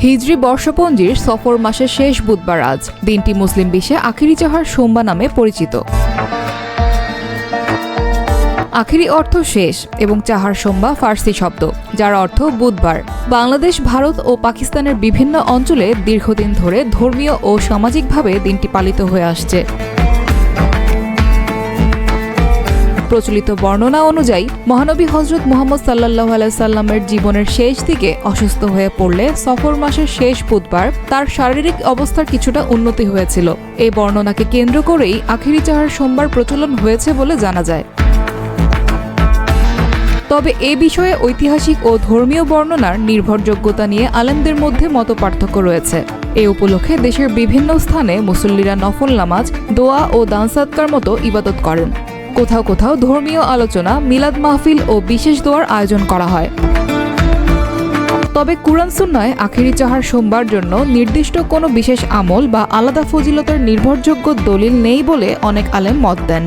হিজরি বর্ষপঞ্জির সফর মাসের শেষ বুধবার আজ। দিনটি মুসলিম বিশ্বে আখিরি চাহার সোমবার নামে পরিচিত। আখিরি অর্থ শেষ এবং চাহার সোমবা ফার্সি শব্দ, যার অর্থ বুধবার। বাংলাদেশ, ভারত ও পাকিস্তানের বিভিন্ন অঞ্চলে দীর্ঘদিন ধরে ধর্মীয় ও সামাজিকভাবে দিনটি পালিত হয়ে আসছে। প্রচলিত বর্ণনা অনুযায়ী মহানবী হযরত মুহাম্মদ সাল্লাল্লাহু আলাইহি সাল্লামের জীবনের শেষ দিকে অসুস্থ হয়ে পড়লে সফর মাসের শেষ বুধবার তার শারীরিক অবস্থার কিছুটা উন্নতি হয়েছিল। এই বর্ণনাকে কেন্দ্র করেই আখিরি চাহার সোমবার প্রচলন হয়েছে বলে জানা যায়। তবে এ বিষয়ে ঐতিহাসিক ও ধর্মীয় বর্ণনার নির্ভরযোগ্যতা নিয়ে আলেমদের মধ্যে মতপার্থক্য রয়েছে। এ উপলক্ষে দেশের বিভিন্ন স্থানে মুসল্লিরা নফল নামাজ, দোয়া ও দান সাদকার মতো ইবাদত করেন। কোথাও কোথাও ধর্মীয় আলোচনা, মিলাদ মাহফিল ও বিশেষ দোয়ার আয়োজন করা হয়। তবে কুরআন সুন্নাহয় আখিরি চাহার সোমবার জন্য নির্দিষ্ট কোনো বিশেষ আমল বা আলাদা ফজিলতের নির্ভরযোগ্য দলিল নেই বলে অনেক আলেম মত দেন।